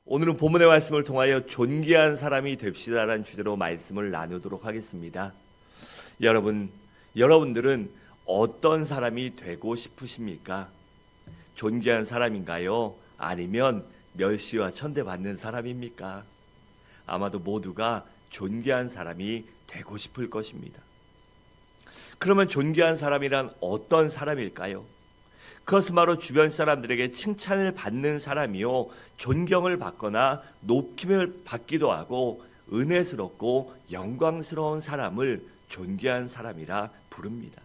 오늘은 본문의 말씀을 통하여 존귀한 사람이 됩시다라는 주제로 말씀을 나누도록 하겠습니다. 여러분들은 어떤 사람이 되고 싶으십니까? 존귀한 사람인가요? 아니면 멸시와 천대받는 사람입니까? 아마도 모두가 존귀한 사람이 되고 싶을 것입니다. 그러면 존귀한 사람이란 어떤 사람일까요? 그것은 바로 주변 사람들에게 칭찬을 받는 사람이요, 존경을 받거나 높임을 받기도 하고 은혜스럽고 영광스러운 사람을 존귀한 사람이라 부릅니다.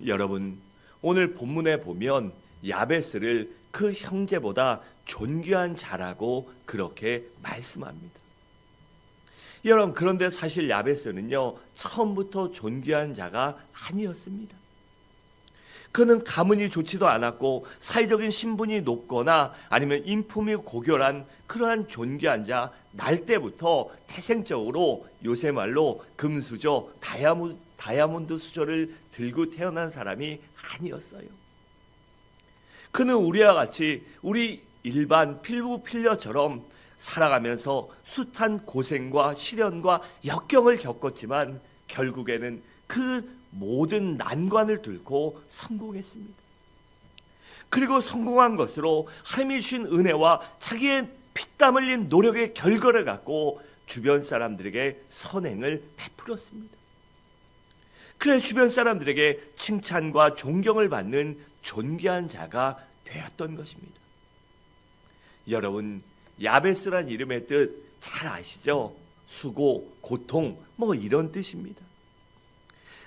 여러분, 오늘 본문에 보면 야베스를 그 형제보다 존귀한 자라고 그렇게 말씀합니다. 여러분, 그런데 사실 야베스는요, 처음부터 존귀한 자가 아니었습니다. 그는 가문이 좋지도 않았고 사회적인 신분이 높거나 아니면 인품이 고결한 그러한 존귀한 자, 날 때부터 태생적으로 요새 말로 금수저, 다이아몬드 수저를 들고 태어난 사람이 아니었어요. 그는 우리와 같이 우리 일반 필부필녀처럼 살아가면서 숱한 고생과 시련과 역경을 겪었지만 결국에는 그 모든 난관을 뚫고 성공했습니다. 그리고 성공한 것으로 하나님이 주신 은혜와 자기의 피땀 흘린 노력의 결과를 갖고 주변 사람들에게 선행을 베풀었습니다. 그래 주변 사람들에게 칭찬과 존경을 받는 존귀한 자가 되었던 것입니다. 여러분, 야베스란 이름의 뜻 잘 아시죠? 수고, 고통, 이런 뜻입니다.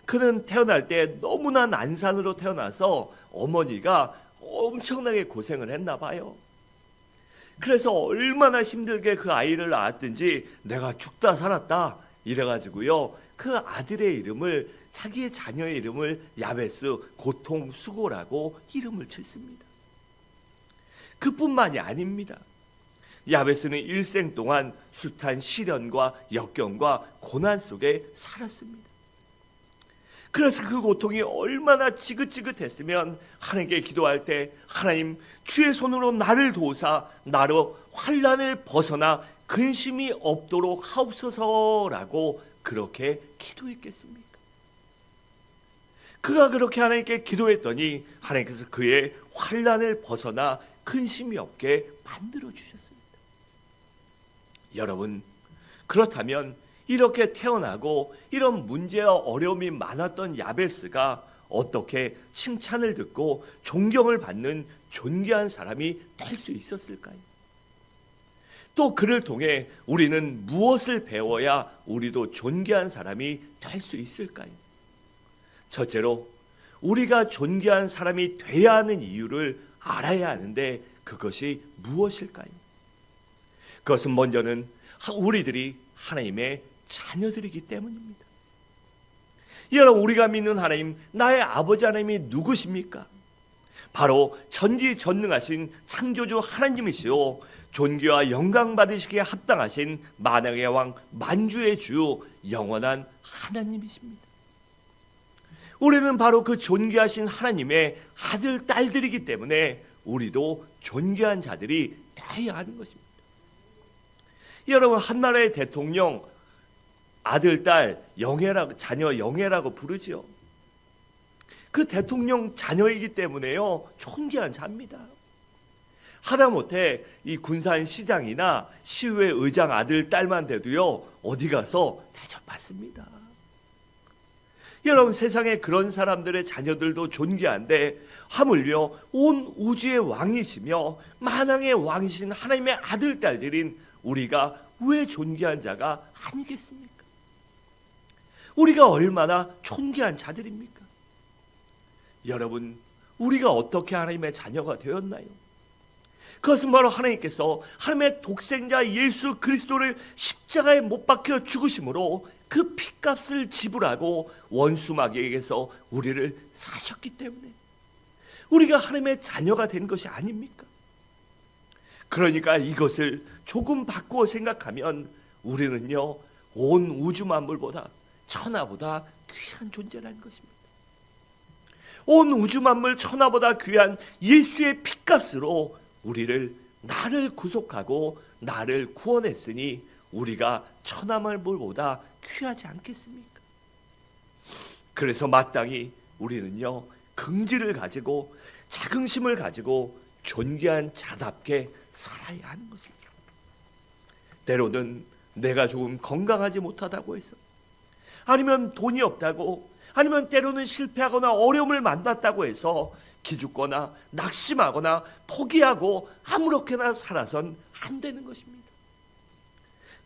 그는 태어날 때 너무나 난산으로 태어나서 어머니가 엄청나게 고생을 했나 봐요. 그래서 얼마나 힘들게 그 아이를 낳았든지 내가 죽다 살았다 이래가지고요, 그 아들의 이름을, 자기의 자녀의 이름을 야베스, 고통, 수고라고 이름을 짓습니다. 그뿐만이 아닙니다. 야베스는 일생 동안 숱한 시련과 역경과 고난 속에 살았습니다. 그래서 그 고통이 얼마나 지긋지긋했으면 하나님께 기도할 때, 하나님 주의 손으로 나를 도우사 나로 환난을 벗어나 근심이 없도록 하옵소서라고 그렇게 기도했겠습니까? 그가 그렇게 하나님께 기도했더니 하나님께서 그의 환난을 벗어나 근심이 없게 만들어 주셨습니다. 여러분, 그렇다면 이렇게 태어나고 이런 문제와 어려움이 많았던 야베스가 어떻게 칭찬을 듣고 존경을 받는 존귀한 사람이 될 수 있었을까요? 또 그를 통해 우리는 무엇을 배워야 우리도 존귀한 사람이 될 수 있을까요? 첫째로, 우리가 존귀한 사람이 돼야 하는 이유를 알아야 하는데 그것이 무엇일까요? 그것은 먼저는 우리들이 하나님의 자녀들이기 때문입니다. 여러분, 우리가 믿는 하나님, 나의 아버지 하나님이 누구십니까? 바로 전지전능하신 창조주 하나님이시오, 존귀와 영광 받으시기에 합당하신 만왕의 왕, 만주의 주, 영원한 하나님이십니다. 우리는 바로 그 존귀하신 하나님의 아들, 딸들이기 때문에 우리도 존귀한 자들이 되어야 하는 것입니다. 여러분, 한 나라의 대통령 아들, 딸, 자녀 영예라고 부르죠. 그 대통령 자녀이기 때문에요, 존귀한 자입니다. 하다못해 이 군산시장이나 시의회 의장 아들, 딸만 돼도요, 어디 가서 대접받습니다. 여러분, 세상에 그런 사람들의 자녀들도 존귀한데 하물며 온 우주의 왕이시며 만왕의 왕이신 하나님의 아들, 딸들인 우리가 왜 존귀한 자가 아니겠습니까? 우리가 얼마나 존귀한 자들입니까? 여러분, 우리가 어떻게 하나님의 자녀가 되었나요? 그것은 바로 하나님께서 하나님의 독생자 예수 그리스도를 십자가에 못 박혀 죽으심으로 그 핏값을 지불하고 원수 마귀에게서 우리를 사셨기 때문에 우리가 하나님의 자녀가 된 것이 아닙니까? 그러니까 이것을 조금 바꾸어 생각하면 우리는요, 온 우주 만물보다, 천하보다 귀한 존재라는 것입니다. 온 우주 만물 천하보다 귀한 예수의 핏값으로 우리를 나를 구속하고 나를 구원했으니 우리가 천하만물보다 귀하지 않겠습니까? 그래서 마땅히 우리는요, 긍지를 가지고 자긍심을 가지고 존귀한 자답게 살아야 하는 것입니다. 때로는 내가 조금 건강하지 못하다고 해서, 아니면 돈이 없다고, 아니면 때로는 실패하거나 어려움을 만났다고 해서 기죽거나 낙심하거나 포기하고 아무렇게나 살아선 안 되는 것입니다.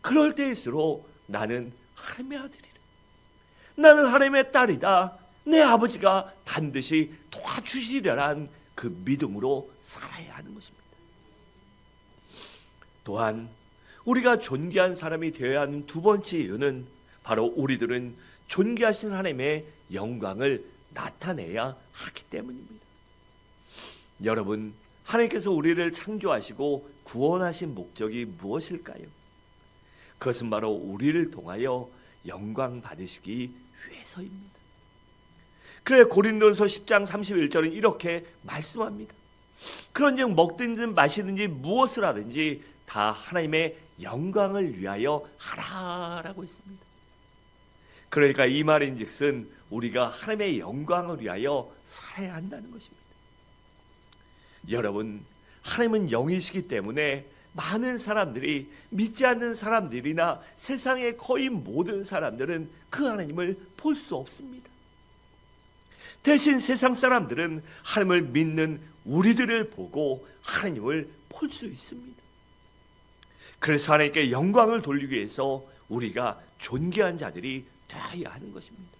그럴 때일수록 나는 하나님의 아들이라, 나는 하나님의 딸이다, 내 아버지가 반드시 도와주시리라는 그 믿음으로 살아야 하는 것입니다. 또한 우리가 존귀한 사람이 되어야 하는 두 번째 이유는 바로 우리들은 존귀하신 하나님의 영광을 나타내야 하기 때문입니다. 여러분, 하나님께서 우리를 창조하시고 구원하신 목적이 무엇일까요? 그것은 바로 우리를 통하여 영광 받으시기 위해서입니다. 그래 고린도전서 10장 31절은 이렇게 말씀합니다. 그런즉 먹든지 마시든지 무엇을 하든지 다 하나님의 영광을 위하여 하라라고 했습니다. 그러니까 이 말인즉슨 우리가 하나님의 영광을 위하여 살아야 한다는 것입니다. 여러분, 하나님은 영이시기 때문에 많은 사람들이, 믿지 않는 사람들이나 세상의 거의 모든 사람들은 그 하나님을 볼 수 없습니다. 대신 세상 사람들은 하나님을 믿는 우리들을 보고 하나님을 볼 수 있습니다. 그래서 하나님께 영광을 돌리기 위해서 우리가 존귀한 자들이 되어야 하는 것입니다.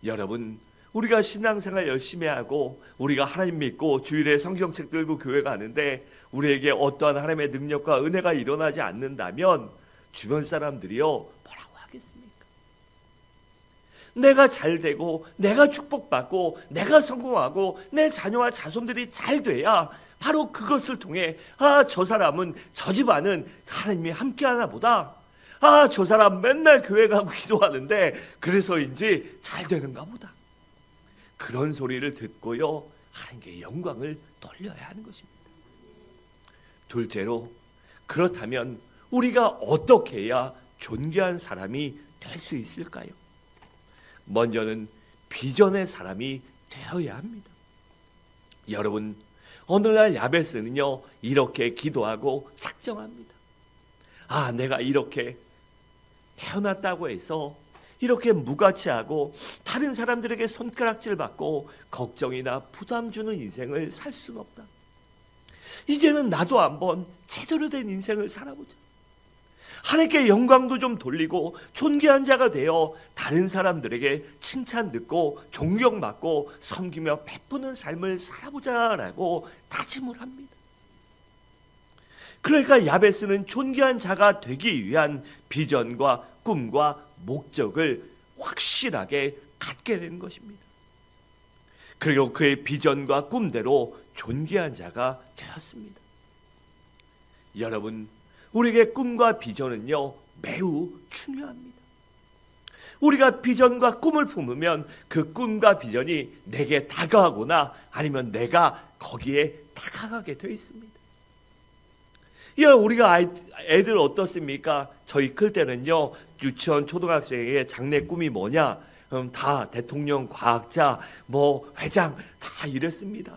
여러분, 우리가 신앙생활 열심히 하고 우리가 하나님 믿고 주일에 성경책 들고 교회 가는데 우리에게 어떠한 하나님의 능력과 은혜가 일어나지 않는다면 주변 사람들이요, 뭐라고 하겠습니까? 내가 잘 되고 내가 축복받고 내가 성공하고 내 자녀와 자손들이 잘 돼야 바로 그것을 통해 저 사람은, 저 집안은 하나님이 함께하나 보다, 저 사람 맨날 교회 가고 기도하는데 그래서인지 잘 되는가 보다, 그런 소리를 듣고요, 하나님께 영광을 돌려야 하는 것입니다. 둘째로, 그렇다면 우리가 어떻게 해야 존귀한 사람이 될 수 있을까요? 먼저는 비전의 사람이 되어야 합니다. 여러분, 오늘날 야베스는요, 이렇게 기도하고 작정합니다. 내가 이렇게 태어났다고 해서 이렇게 무가치하고 다른 사람들에게 손가락질 받고 걱정이나 부담 주는 인생을 살 수는 없다. 이제는 나도 한번 제대로 된 인생을 살아보자. 하나님께 영광도 좀 돌리고 존귀한 자가 되어 다른 사람들에게 칭찬 듣고 존경받고 섬기며 베푸는 삶을 살아보자라고 다짐을 합니다. 그러니까 야베스는 존귀한 자가 되기 위한 비전과 꿈과 목적을 확실하게 갖게 된 것입니다. 그리고 그의 비전과 꿈대로 존귀한 자가 되었습니다. 여러분, 우리에게 꿈과 비전은요, 매우 중요합니다. 우리가 비전과 꿈을 품으면 그 꿈과 비전이 내게 다가가거나 아니면 내가 거기에 다가가게 되어 있습니다. 우리가 애들 어떻습니까? 저희 클 때는요, 유치원 초등학생의 장래 꿈이 뭐냐? 다 대통령, 과학자, 회장 다 이랬습니다.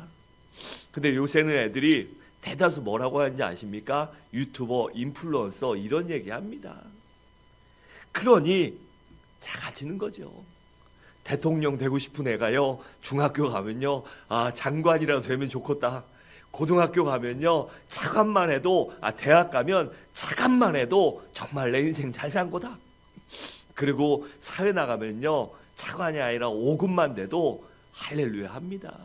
근데 요새는 애들이 대다수 뭐라고 하는지 아십니까? 유튜버, 인플루언서 이런 얘기합니다. 그러니 작아지는 거죠. 대통령 되고 싶은 애가요, 중학교 가면요, 장관이라도 되면 좋겠다. 고등학교 가면요, 차관만 해도, 대학 가면 차관만 해도 정말 내 인생 잘 산 거다. 그리고 사회 나가면요, 차관이 아니라 5급만 돼도 할렐루야 합니다.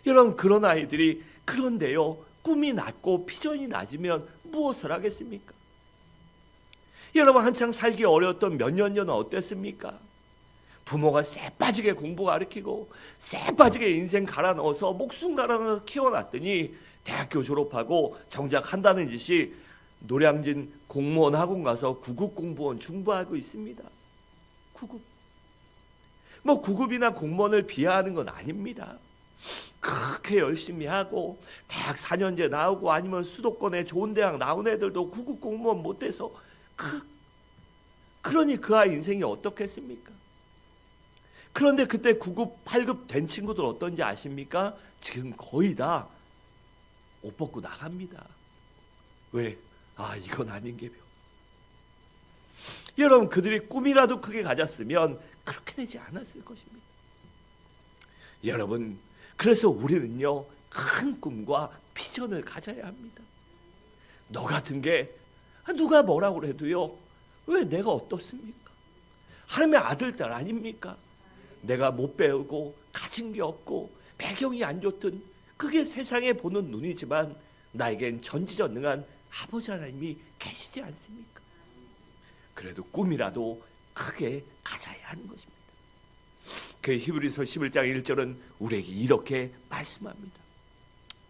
여러분, 그런 아이들이, 그런데요, 꿈이 낮고 비전이 낮으면 무엇을 하겠습니까? 여러분, 한창 살기 어려웠던 몇 년 전은 어땠습니까? 부모가 쎄빠지게 공부 가르치고 쎄빠지게 인생 갈아 넣어서 목숨 갈아 넣어서 키워놨더니 대학교 졸업하고 정작 한다는 짓이 노량진 공무원 학원 가서 9급 공무원 중부하고 있습니다. 9급. 9급이나 공무원을 비하하는 건 아닙니다. 그렇게 열심히 하고 대학 4년제 나오고 아니면 수도권에 좋은 대학 나온 애들도 9급 공무원 못해서 그러니 그 아이 인생이 어떻겠습니까? 그런데 그때 9급, 8급 된 친구들 어떤지 아십니까? 지금 거의 다 옷 벗고 나갑니다. 왜? 이건 아닌 게벼. 여러분, 그들이 꿈이라도 크게 가졌으면 그렇게 되지 않았을 것입니다. 여러분, 그래서 우리는요, 큰 꿈과 비전을 가져야 합니다. 너 같은 게 누가 뭐라고 해도요, 왜 내가 어떻습니까? 하나님의 아들, 딸 아닙니까? 내가 못 배우고 가진 게 없고 배경이 안 좋든 그게 세상에 보는 눈이지만 나에겐 전지전능한 아버지 하나님이 계시지 않습니까? 그래도 꿈이라도 크게 가져야 하는 것입니다. 그 히브리서 11장 1절은 우리에게 이렇게 말씀합니다.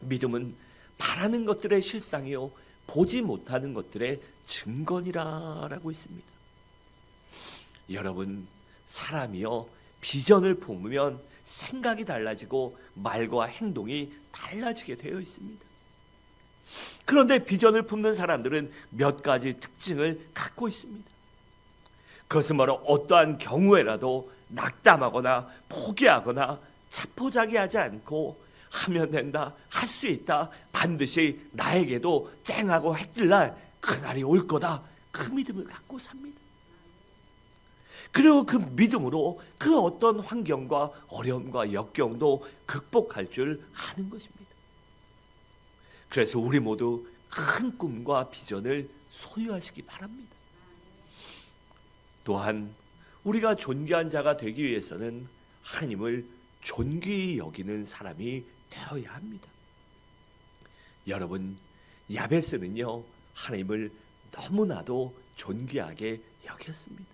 믿음은 바라는 것들의 실상이요 보지 못하는 것들의 증거니라 라고 있습니다. 여러분, 사람이요 비전을 품으면 생각이 달라지고 말과 행동이 달라지게 되어 있습니다. 그런데 비전을 품는 사람들은 몇 가지 특징을 갖고 있습니다. 그것은 바로 어떠한 경우에라도 낙담하거나 포기하거나 자포자기하지 않고 하면 된다, 할 수 있다, 반드시 나에게도 쨍하고 해뜰 날 그날이 올 거다, 그 믿음을 갖고 삽니다. 그리고 그 믿음으로 그 어떤 환경과 어려움과 역경도 극복할 줄 아는 것입니다. 그래서 우리 모두 큰 꿈과 비전을 소유하시기 바랍니다. 또한 우리가 존귀한 자가 되기 위해서는 하나님을 존귀히 여기는 사람이 되어야 합니다. 여러분, 야베스는요 하나님을 너무나도 존귀하게 여겼습니다.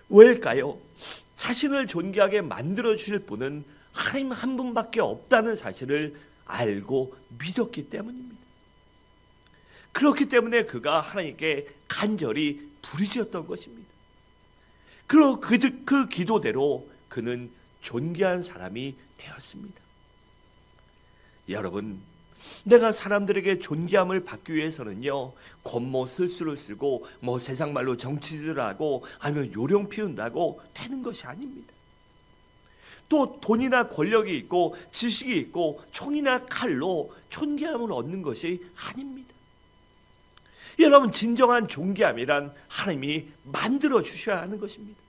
왜일까요? 자신을 존귀하게 만들어 주실 분은 하나님 한 분밖에 없다는 사실을 알고 믿었기 때문입니다. 그렇기 때문에 그가 하나님께 간절히 부르짖었던 것입니다. 그리고 그 기도대로 그는 존귀한 사람이 되었습니다. 여러분, 내가 사람들에게 존귀함을 받기 위해서는요 겉모 쓸수를 쓰고 세상 말로 정치질하고 아니면 요령 피운다고 되는 것이 아닙니다. 또 돈이나 권력이 있고 지식이 있고 총이나 칼로 존귀함을 얻는 것이 아닙니다. 여러분, 진정한 존귀함이란 하나님이 만들어 주셔야 하는 것입니다.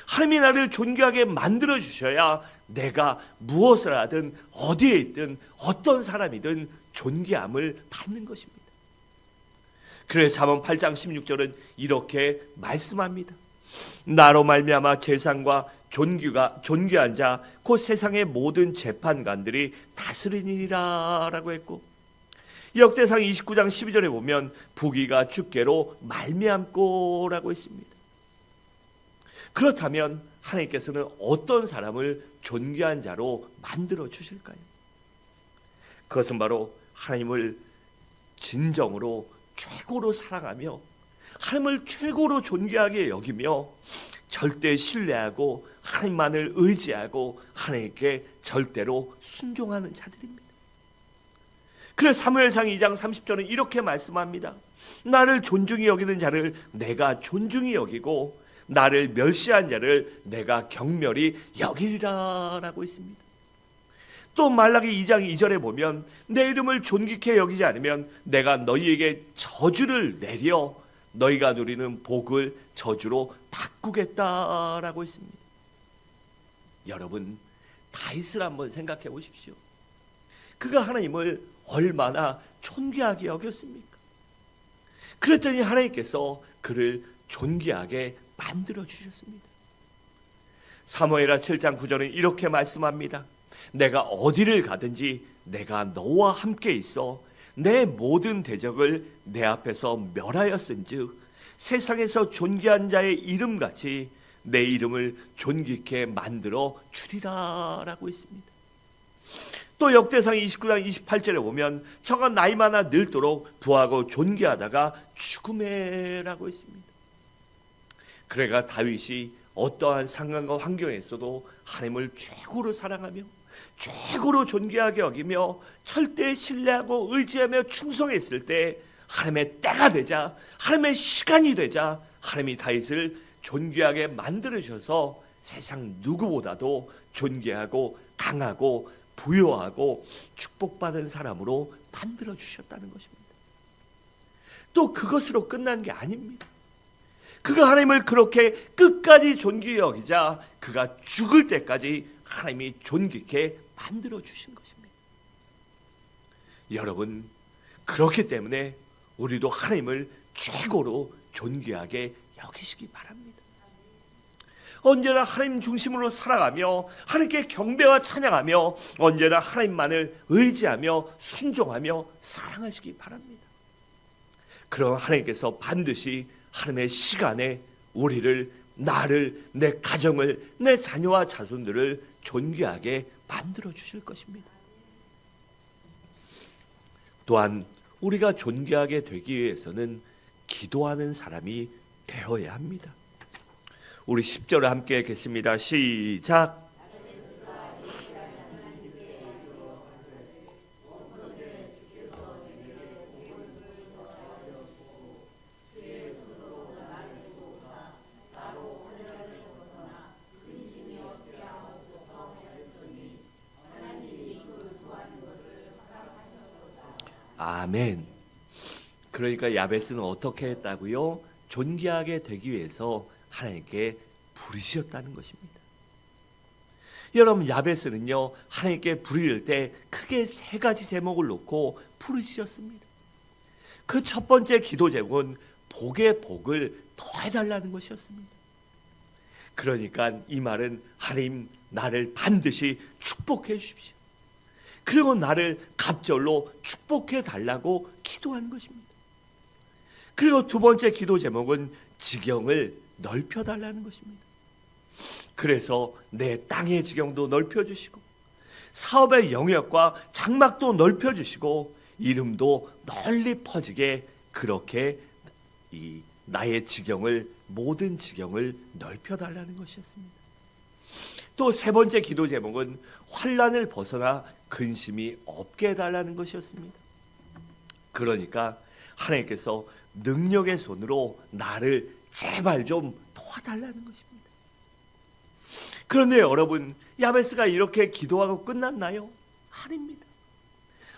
하나님이 나를 존귀하게 만들어 주셔야 내가 무엇을 하든 어디에 있든 어떤 사람이든 존귀함을 받는 것입니다. 그래서 잠언 8장 16절은 이렇게 말씀합니다. 나로 말미암아 재상과 존귀한 자 곧 세상의 모든 재판관들이 다스리니라 라고 했고, 역대상 29장 12절에 보면 부귀가 주께로 말미암고 라고 했습니다. 그렇다면 하나님께서는 어떤 사람을 존귀한 자로 만들어 주실까요? 그것은 바로 하나님을 진정으로 최고로 사랑하며 하나님을 최고로 존귀하게 여기며 절대 신뢰하고 하나님만을 의지하고 하나님께 절대로 순종하는 자들입니다. 그래서 사무엘상 2장 30절은 이렇게 말씀합니다. 나를 존중히 여기는 자를 내가 존중히 여기고 나를 멸시한 자를 내가 경멸히 여기리라 라고 있습니다. 또 말라기 2장 2절에 보면 내 이름을 존귀케 여기지 않으면 내가 너희에게 저주를 내려 너희가 누리는 복을 저주로 바꾸겠다라고 했습니다. 여러분, 다윗을 한번 생각해 보십시오. 그가 하나님을 얼마나 존귀하게 여겼습니까? 그랬더니 하나님께서 그를 존귀하게 만들어 주셨습니다. 사무엘하 7장 9절은 이렇게 말씀합니다. 내가 어디를 가든지 내가 너와 함께 있어 내 모든 대적을 내 앞에서 멸하였은즉 세상에서 존귀한 자의 이름같이 내 이름을 존귀케 만들어 주리라 라고 했습니다. 또 역대상 29장 28절에 보면 저가 나이 많아 늙도록 부하고 존귀하다가 죽음에 라고 했습니다. 그래가 다윗이 어떠한 상황과 환경에서도 하나님을 최고로 사랑하며 최고로 존귀하게 여기며 철저히 신뢰하고 의지하며 충성했을 때 하나님의 때가 되자, 하나님의 시간이 되자 하나님이 다윗을 존귀하게 만들어 주셔서 세상 누구보다도 존귀하고 강하고 부요하고 축복받은 사람으로 만들어 주셨다는 것입니다. 또 그것으로 끝난 게 아닙니다. 그가 하나님을 그렇게 끝까지 존귀히 여기자 그가 죽을 때까지 하나님이 존귀케 만들어 주신 것입니다. 여러분, 그렇기 때문에 우리도 하나님을 최고로 존귀하게 여기시기 바랍니다. 언제나 하나님 중심으로 살아가며 하나님께 경배와 찬양하며 언제나 하나님만을 의지하며 순종하며 사랑하시기 바랍니다. 그럼 하나님께서 반드시 하나님의 시간에 우리를, 나를, 내 가정을, 내 자녀와 자손들을 존귀하게 만들어 주실 것입니다. 또한 우리가 존귀하게 되기 위해서는 기도하는 사람이 되어야 합니다. 우리 10절을 함께 읽겠습니다. 시작. 아멘. 그러니까 야베스는 어떻게 했다고요? 존귀하게 되기 위해서 하나님께 부르셨다는 것입니다. 여러분, 야베스는요 하나님께 부를 때 크게 세 가지 제목을 놓고 부르셨습니다. 그 첫 번째 기도 제목은 복의 복을 더해달라는 것이었습니다. 그러니까 이 말은 하나님, 나를 반드시 축복해 주십시오. 그리고 나를 갑절로 축복해 달라고 기도한 것입니다. 그리고 두 번째 기도 제목은 지경을 넓혀 달라는 것입니다. 그래서 내 땅의 지경도 넓혀 주시고 사업의 영역과 장막도 넓혀 주시고 이름도 널리 퍼지게 그렇게 이 나의 지경을, 모든 지경을 넓혀 달라는 것이었습니다. 또 세 번째 기도 제목은 환난을 벗어나 근심이 없게 해달라는 것이었습니다. 그러니까 하나님께서 능력의 손으로 나를 제발 좀 도와달라는 것입니다. 그런데 여러분, 야베스가 이렇게 기도하고 끝났나요? 아닙니다.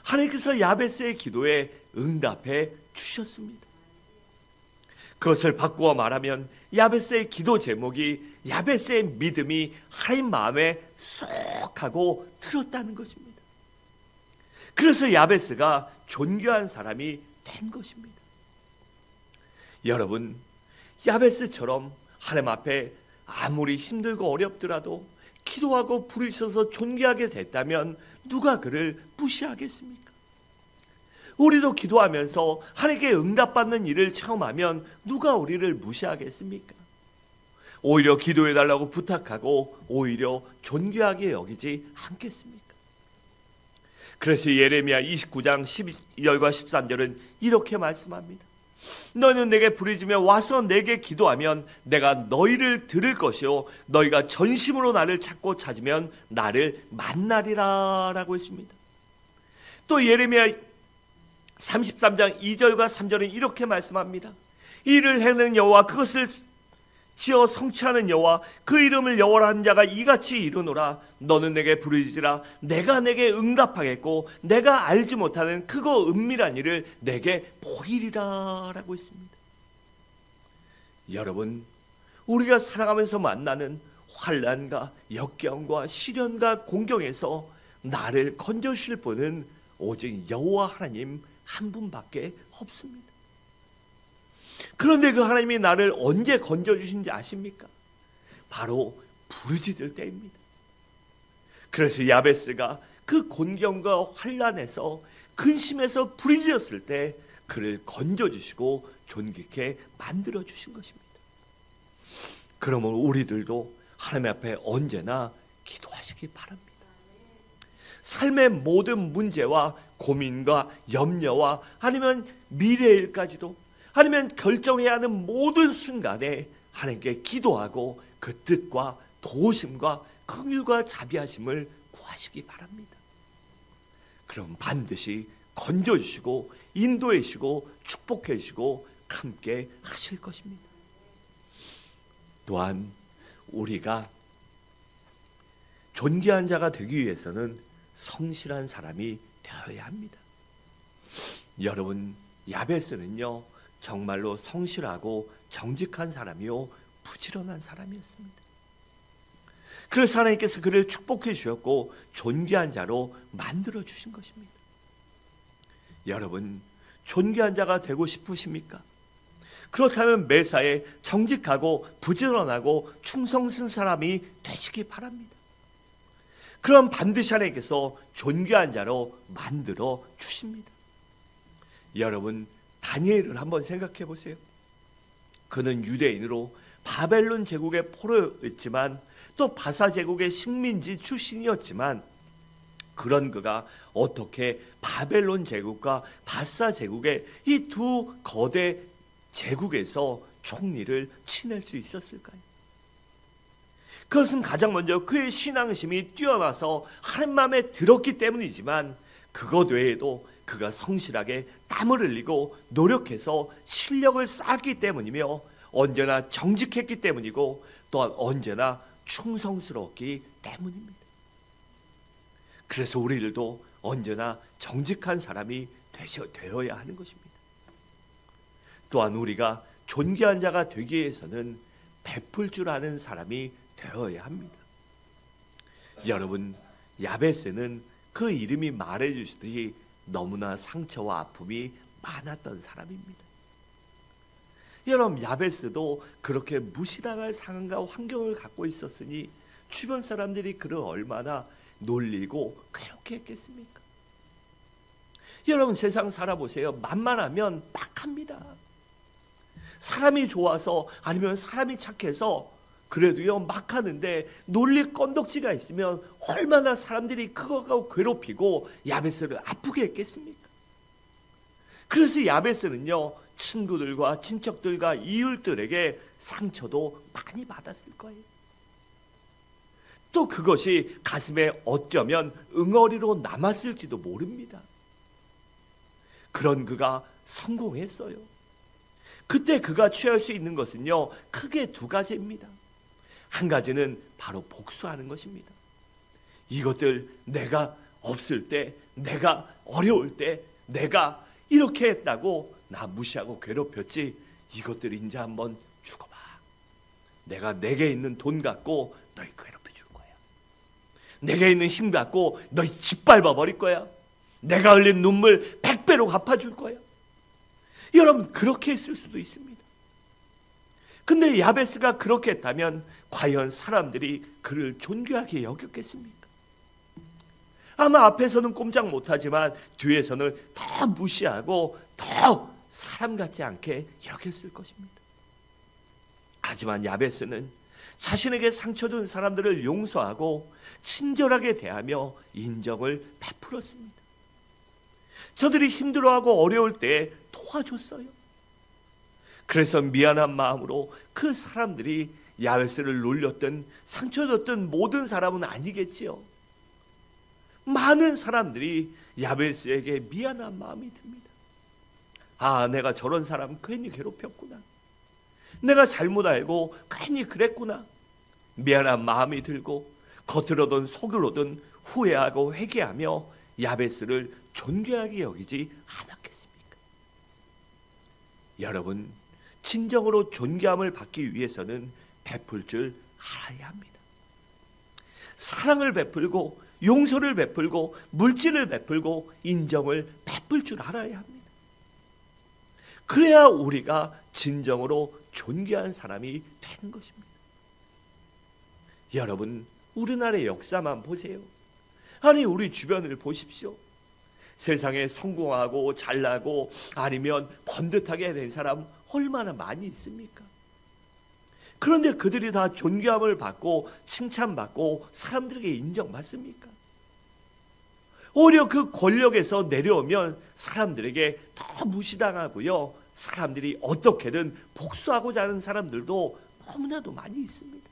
하나님께서 야베스의 기도에 응답해 주셨습니다. 그것을 바꾸어 말하면 야베스의 기도 제목이 야베스의 믿음이 하나님 마음에 쏙 하고 들었다는 것입니다. 그래서 야베스가 존귀한 사람이 된 것입니다. 여러분, 야베스처럼 하나님 앞에 아무리 힘들고 어렵더라도 기도하고 부르셔서 존귀하게 됐다면 누가 그를 무시하겠습니까? 우리도 기도하면서 하나님께 응답받는 일을 체험하면 누가 우리를 무시하겠습니까? 오히려 기도해달라고 부탁하고 오히려 존귀하게 여기지 않겠습니까? 그래서 예레미야 29장 12절과 13절은 이렇게 말씀합니다. 너는 내게 부르짖으며 와서 내게 기도하면 내가 너희를 들을 것이요 너희가 전심으로 나를 찾고 찾으면 나를 만나리라 라고 했습니다. 또 예레미야 33장 2절과 3절은 이렇게 말씀합니다. 이를 해내는 여호와, 그것을 지어 성취하는 여호와, 그 이름을 여호와라 한 자가 이같이 이르노라. 너는 내게 부르짖으라. 내가 내게 응답하겠고 내가 알지 못하는 크고 은밀한 일을 내게 보이리라 라고 했습니다. 여러분, 우리가 살아가면서 만나는 환난과 역경과 시련과 공경에서 나를 건져주실 분은 오직 여호와 하나님 한 분밖에 없습니다. 그런데 그 하나님이 나를 언제 건져주신지 아십니까? 바로 부르짖을 때입니다. 그래서 야베스가 그 곤경과 환난에서 근심에서 부르짖었을 때 그를 건져주시고 존귀케 만들어주신 것입니다. 그러면 우리들도 하나님 앞에 언제나 기도하시기 바랍니다. 삶의 모든 문제와 고민과 염려와 아니면 미래일까지도 아니면 결정해야 하는 모든 순간에 하나님께 기도하고 그 뜻과 도우심과 긍휼과 자비하심을 구하시기 바랍니다. 그럼 반드시 건져주시고 인도해 주시고 축복해 주시고 함께 하실 것입니다. 또한 우리가 존귀한 자가 되기 위해서는 성실한 사람이 되어야 합니다. 여러분, 야베스는요 정말로 성실하고 정직한 사람이요 부지런한 사람이었습니다. 그래서 하나님께서 그를 축복해 주셨고 존귀한 자로 만들어 주신 것입니다. 여러분, 존귀한 자가 되고 싶으십니까? 그렇다면 매사에 정직하고 부지런하고 충성스러운 사람이 되시기 바랍니다. 그럼 반드시 하나님께서 존귀한 자로 만들어 주십니다. 여러분, 다니엘을 한번 생각해 보세요. 그는 유대인으로 바벨론 제국의 포로였지만 또 바사 제국의 식민지 출신이었지만 그런 그가 어떻게 바벨론 제국과 바사 제국의 이 두 거대 제국에서 총리를 치낼 수 있었을까요? 그것은 가장 먼저 그의 신앙심이 뛰어나서 하나님 마음에 들었기 때문이지만 그것 외에도 그가 성실하게 땀을 흘리고 노력해서 실력을 쌓았기 때문이며 언제나 정직했기 때문이고 또한 언제나 충성스러웠기 때문입니다. 그래서 우리들도 언제나 정직한 사람이 되어야 하는 것입니다. 또한 우리가 존귀한 자가 되기 위해서는 베풀 줄 아는 사람이 되어야 합니다. 여러분, 야베스는 그 이름이 말해주시듯이 너무나 상처와 아픔이 많았던 사람입니다. 여러분, 야베스도 그렇게 무시당할 상황과 환경을 갖고 있었으니 주변 사람들이 그를 얼마나 놀리고 괴롭게 했겠습니까? 여러분, 세상 살아보세요. 만만하면 빡합니다. 사람이 좋아서 아니면 사람이 착해서 그래도요 막 하는데 놀릴 건덕지가 있으면 얼마나 사람들이 그거가 괴롭히고 야베스를 아프게 했겠습니까? 그래서 야베스는요 친구들과 친척들과 이웃들에게 상처도 많이 받았을 거예요. 또 그것이 가슴에 어쩌면 응어리로 남았을지도 모릅니다. 그런 그가 성공했어요. 그때 그가 취할 수 있는 것은요 크게 두 가지입니다. 한 가지는 바로 복수하는 것입니다. 이것들 내가 없을 때, 내가 어려울 때, 내가 이렇게 했다고 나 무시하고 괴롭혔지, 이것들 이제 한번 죽어봐. 내가 내게 있는 돈 갖고 너희 괴롭혀 줄 거야. 내게 있는 힘 갖고 너희 짓밟아 버릴 거야. 내가 흘린 눈물 100배로 갚아줄 거야. 여러분, 그렇게 했을 수도 있습니다. 근데 야베스가 그렇게 했다면 과연 사람들이 그를 존귀하게 여겼겠습니까? 아마 앞에서는 꼼짝 못하지만 뒤에서는 더 무시하고 더 사람 같지 않게 여겼을 것입니다. 하지만 야베스는 자신에게 상처 준 사람들을 용서하고 친절하게 대하며 인정을 베풀었습니다. 저들이 힘들어하고 어려울 때 도와줬어요. 그래서 미안한 마음으로 그 사람들이 야베스를 놀렸던 상처 줬던 모든 사람은 아니겠지요. 많은 사람들이 야베스에게 미안한 마음이 듭니다. 아, 내가 저런 사람 괜히 괴롭혔구나. 내가 잘못 알고 괜히 그랬구나. 미안한 마음이 들고 겉으로든 속으로든 후회하고 회개하며 야베스를 존귀하게 여기지 않았겠습니까? 여러분, 진정으로 존귀함을 받기 위해서는 베풀 줄 알아야 합니다. 사랑을 베풀고 용서를 베풀고 물질을 베풀고 인정을 베풀 줄 알아야 합니다. 그래야 우리가 진정으로 존귀한 사람이 되는 것입니다. 여러분, 우리나라의 역사만 보세요. 아니, 우리 주변을 보십시오. 세상에 성공하고 잘나고 아니면 번듯하게 된 사람 얼마나 많이 있습니까? 그런데 그들이 다 존귀함을 받고 칭찬받고 사람들에게 인정받습니까? 오히려 그 권력에서 내려오면 사람들에게 더 무시당하고요. 사람들이 어떻게든 복수하고자 하는 사람들도 너무나도 많이 있습니다.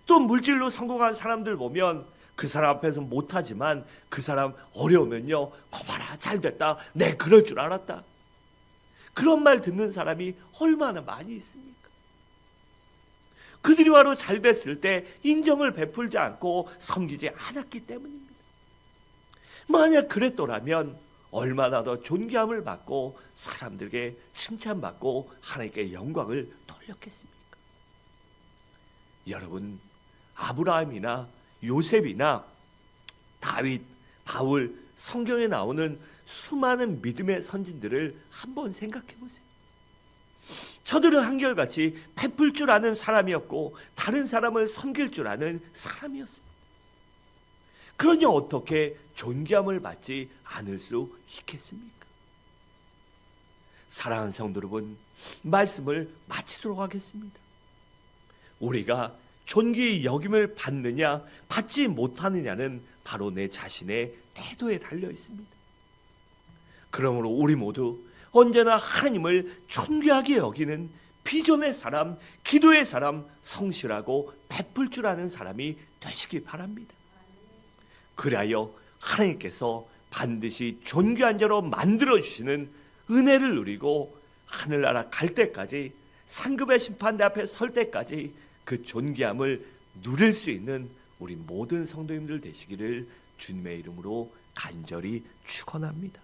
또 물질로 성공한 사람들 보면 그 사람 앞에서 못하지만 그 사람 어려우면요, 거봐라 잘됐다, 내 그럴 줄 알았다, 그런 말 듣는 사람이 얼마나 많이 있습니까? 그들이 바로 잘됐을 때 인정을 베풀지 않고 섬기지 않았기 때문입니다. 만약 그랬더라면 얼마나 더 존귀함을 받고 사람들에게 칭찬받고 하나님께 영광을 돌렸겠습니까? 여러분, 아브라함이나 요셉이나 다윗, 바울, 성경에 나오는 수많은 믿음의 선진들을 한번 생각해 보세요. 저들은 한결같이 베풀 줄 아는 사람이었고 다른 사람을 섬길 줄 아는 사람이었습니다. 그러니 어떻게 존귀함을 받지 않을 수 있겠습니까? 사랑하는 성도 여러분, 말씀을 마치도록 하겠습니다. 우리가 존귀의 여김을 받느냐 받지 못하느냐는 바로 내 자신의 태도에 달려 있습니다. 그러므로 우리 모두 언제나 하나님을 존귀하게 여기는 비전의 사람, 기도의 사람, 성실하고 베풀 줄 아는 사람이 되시기 바랍니다. 그리하여 하나님께서 반드시 존귀한 자로 만들어주시는 은혜를 누리고 하늘나라 갈 때까지, 상급의 심판대 앞에 설 때까지 그 존귀함을 누릴 수 있는 우리 모든 성도님들 되시기를 주님의 이름으로 간절히 축원합니다.